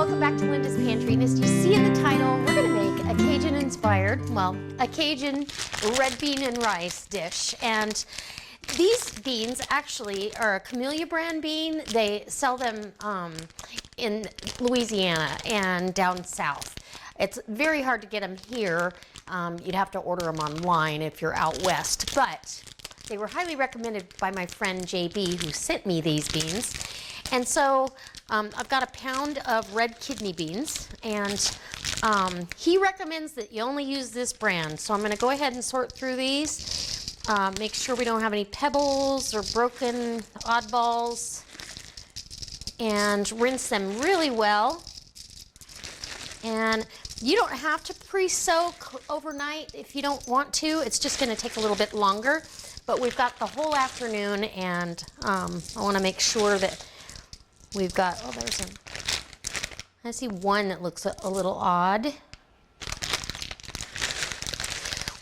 welcome back to Linda's Pantry. And as you see in the title, we're going to make a Cajun-inspired, well, a Cajun red bean and rice dish. And these beans actually are a Camellia brand bean. They sell them in Louisiana and down south. It's very hard to get them here. You'd have to order them online if you're out west. But they were highly recommended by my friend JB, who sent me these beans. And so I've got a pound of red kidney beans, and he recommends that you only use this brand. So I'm going to go ahead and sort through these, make sure we don't have any pebbles or broken oddballs, and rinse them really well. And you don't have to pre-soak overnight if you don't want to. It's just going to take a little bit longer. But we've got the whole afternoon, and I want to make sure that we've got, oh, there's I see one that looks a little odd.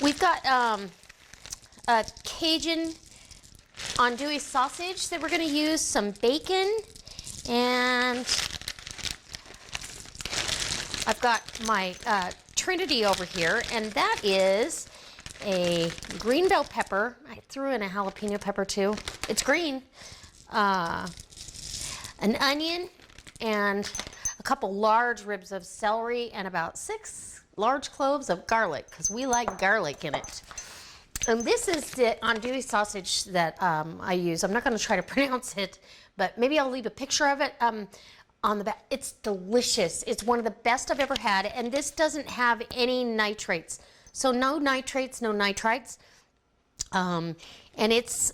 We've got a Cajun Andouille sausage that we're going to use, some bacon, and I've got my Trinity over here, and that is a green bell pepper. I threw in a jalapeno pepper too. It's green. An onion, and a couple large ribs of celery, and about 6 large cloves of garlic, because we like garlic in it. And this is the Andouille sausage that I use. I'm not going to try to pronounce it, but maybe I'll leave a picture of it on the back. It's delicious. It's one of the best I've ever had, and this doesn't have any nitrates. So no nitrates, no nitrites. And it's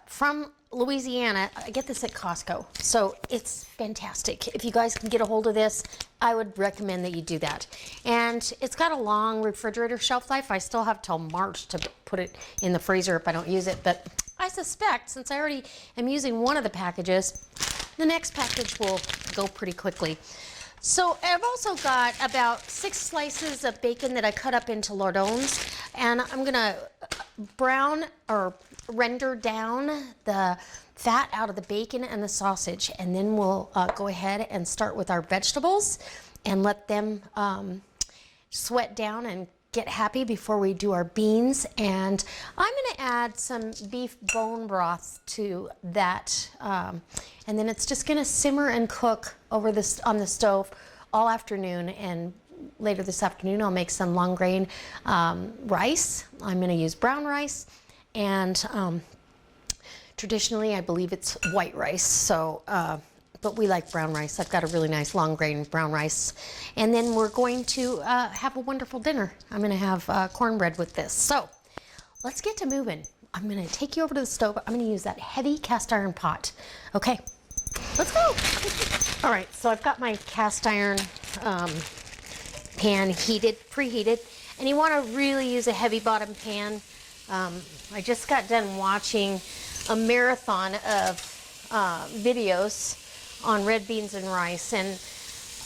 from Louisiana. I get this at Costco, so it's fantastic. If you guys can get a hold of this, I would recommend that you do that. And it's got a long refrigerator shelf life. I still have till March to put it in the freezer if I don't use it, but I suspect since I already am using one of the packages, the next package will go pretty quickly. So I've also got about 6 slices of bacon that I cut up into lardons, and I'm gonna brown or render down the fat out of the bacon and the sausage, and then we'll go ahead and start with our vegetables and let them sweat down and get happy before we do our beans. And I'm going to add some beef bone broth to that, and then it's just going to simmer and cook over this on the stove all afternoon. And later this afternoon I'll make some long grain rice. I'm going to use brown rice, and traditionally I believe it's white rice, so but we like brown rice. I've got a really nice long grain brown rice. And then we're going to have a wonderful dinner. I'm going to have cornbread with this. So let's get to moving. I'm going to take you over to the stove. I'm going to use that heavy cast iron pot. Okay, let's go. All right, so I've got my cast iron pan heated, preheated, and you want to really use a heavy bottom pan. I just got done watching a marathon of videos on red beans and rice, and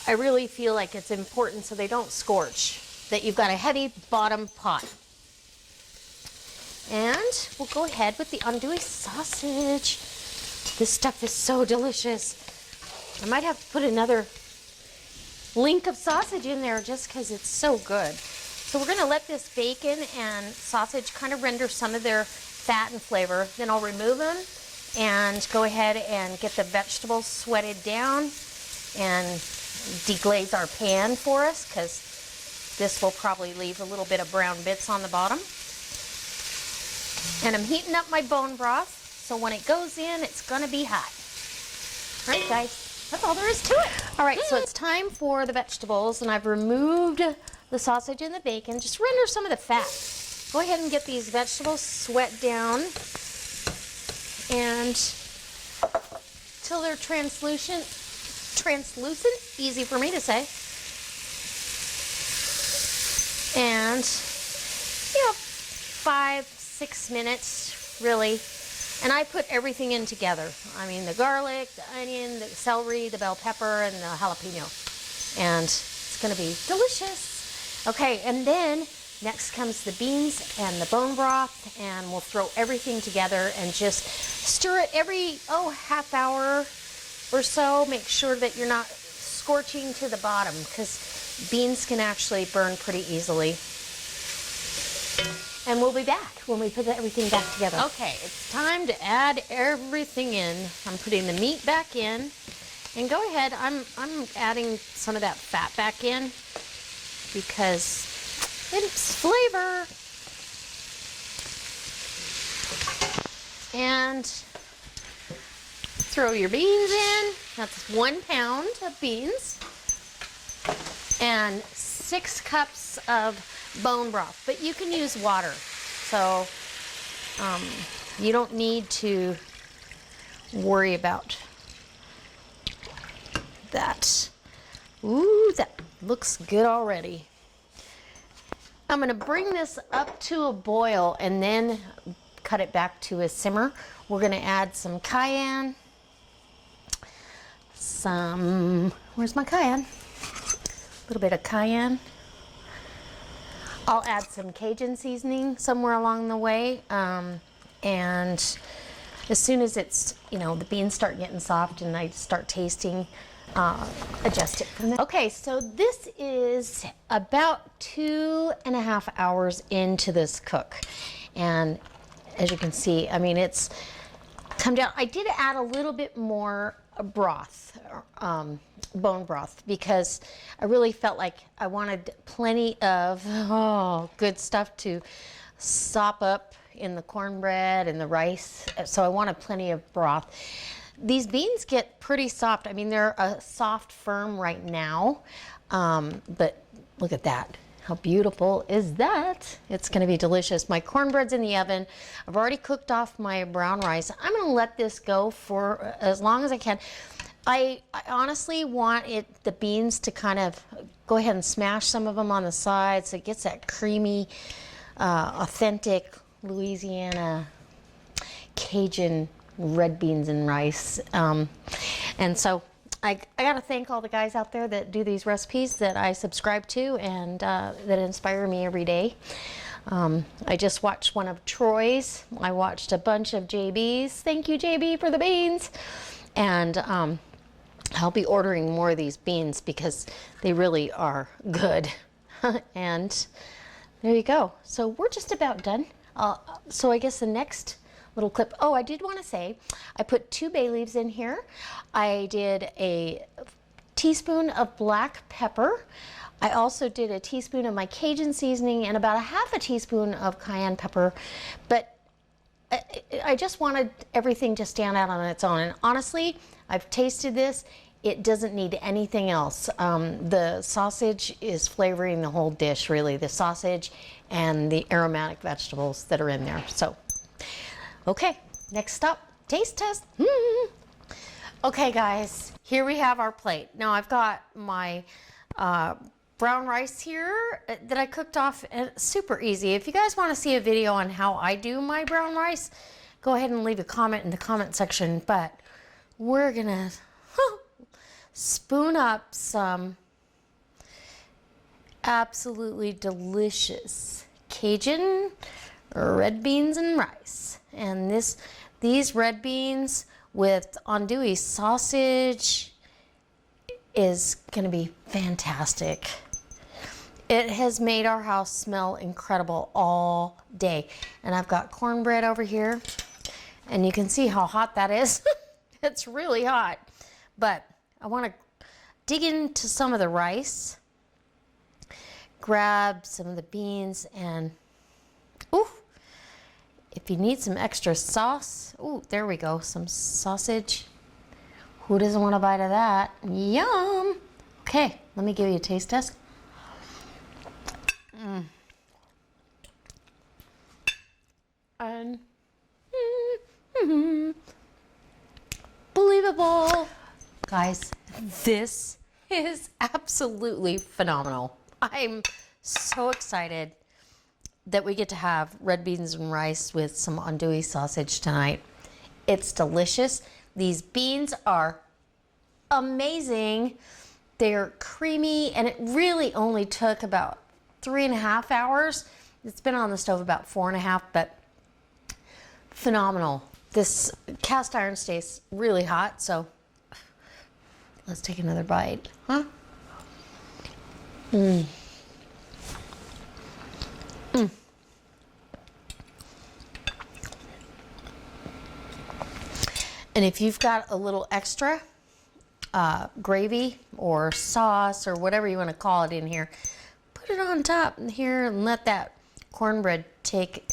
I really feel like it's important so they don't scorch that you've got a heavy bottom pot. And we'll go ahead with the andouille sausage. This stuff is so delicious. I might have to put another link of sausage in there just because it's so good. So we're going to let this bacon and sausage kind of render some of their fat and flavor. Then I'll remove them and go ahead and get the vegetables sweated down and deglaze our pan for us, because this will probably leave a little bit of brown bits on the bottom. And I'm heating up my bone broth, so when it goes in, it's gonna be hot. All right, guys, that's all there is to it. All right, so it's time for the vegetables, and I've removed the sausage and the bacon. Just render some of the fat. Go ahead and get these vegetables sweat down, and till they're translucent, easy for me to say. And, 5-6 minutes, really. And I put everything in together. I mean, the garlic, the onion, the celery, the bell pepper, and the jalapeno. And it's gonna be delicious. Okay, and then next comes the beans and the bone broth, and we'll throw everything together and just stir it every half hour or so. Make sure that you're not scorching to the bottom because beans can actually burn pretty easily. And we'll be back when we put everything back together. Okay, it's time to add everything in. I'm putting the meat back in. And go ahead, I'm adding some of that fat back in because it's flavor. And throw your beans in. That's 1 pound of beans. And 6 cups of bone broth, but you can use water, so you don't need to worry about that. Ooh, that looks good already. I'm going to bring this up to a boil and then cut it back to a simmer. We're going to add some cayenne, where's my cayenne? A little bit of cayenne. I'll add some Cajun seasoning somewhere along the way, and as soon as it's, the beans start getting soft and I start tasting, adjust it from there. Okay, so this is about 2.5 hours into this cook, and as you can see, I mean, it's come down. I did add a little bit more broth, bone broth, because I really felt like I wanted plenty of good stuff to sop up in the cornbread and the rice, so I wanted plenty of broth. These beans get pretty soft. I mean, they're a soft, firm right now, but look at that. How beautiful is that? It's going to be delicious. My cornbread's in the oven. I've already cooked off my brown rice. I'm going to let this go for as long as I can. I honestly want the beans to kind of go ahead and smash some of them on the sides so it gets that creamy, authentic Louisiana Cajun red beans and rice. And so I got to thank all the guys out there that do these recipes that I subscribe to and that inspire me every day. I just watched one of Troy's. I watched a bunch of JB's. Thank you, JB, for the beans. And I'll be ordering more of these beans because they really are good. And there you go. So we're just about done. So I guess the next little clip. Oh, I did want to say, I put 2 bay leaves in here. I did a teaspoon of black pepper. I also did a teaspoon of my Cajun seasoning and about 1/2 teaspoon of cayenne pepper. But I just wanted everything to stand out on its own. And honestly, I've tasted this. It doesn't need anything else. The sausage is flavoring the whole dish, really. The sausage and the aromatic vegetables that are in there. So. Okay, next up, taste test. Okay, guys, here we have our plate. Now I've got my brown rice here that I cooked off, and it's super easy. If you guys want to see a video on how I do my brown rice, go ahead and leave a comment in the comment section. But we're gonna spoon up some absolutely delicious Cajun red beans and rice. And these red beans with andouille sausage is going to be fantastic. It has made our house smell incredible all day. And I've got cornbread over here, and you can see how hot that is. It's really hot. But I want to dig into some of the rice, grab some of the beans, and ooh, if you need some extra sauce, ooh, there we go, some sausage. Who doesn't want a bite of that? Yum! Okay, let me give you a taste test. And believable. Guys, this is absolutely phenomenal. I'm so excited that we get to have red beans and rice with some andouille sausage tonight. It's delicious. These beans are amazing. They're creamy, and it really only took about 3.5 hours. It's been on the stove about 4.5, but phenomenal. This cast iron stays really hot, so Let's take another bite, huh? Mmm. Mmm. And if you've got a little extra gravy or sauce or whatever you want to call it in here, put it on top in here and let that cornbread take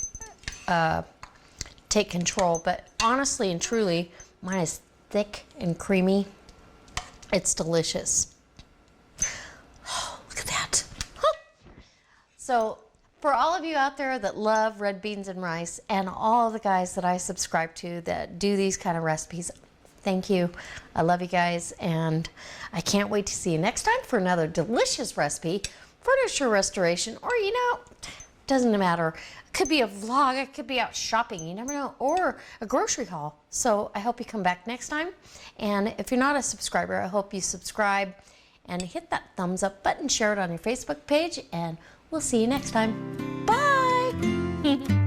control. But honestly and truly, mine is thick and creamy. It's delicious. Oh, look at that. Huh. So for all of you out there that love red beans and rice, and all of the guys that I subscribe to that do these kind of recipes, thank you. I love you guys, and I can't wait to see you next time for another delicious recipe, furniture restoration, or doesn't matter. It could be a vlog, it could be out shopping, you never know, or a grocery haul. So I hope you come back next time. And if you're not a subscriber, I hope you subscribe and hit that thumbs up button, share it on your Facebook page, and we'll see you next time. Bye!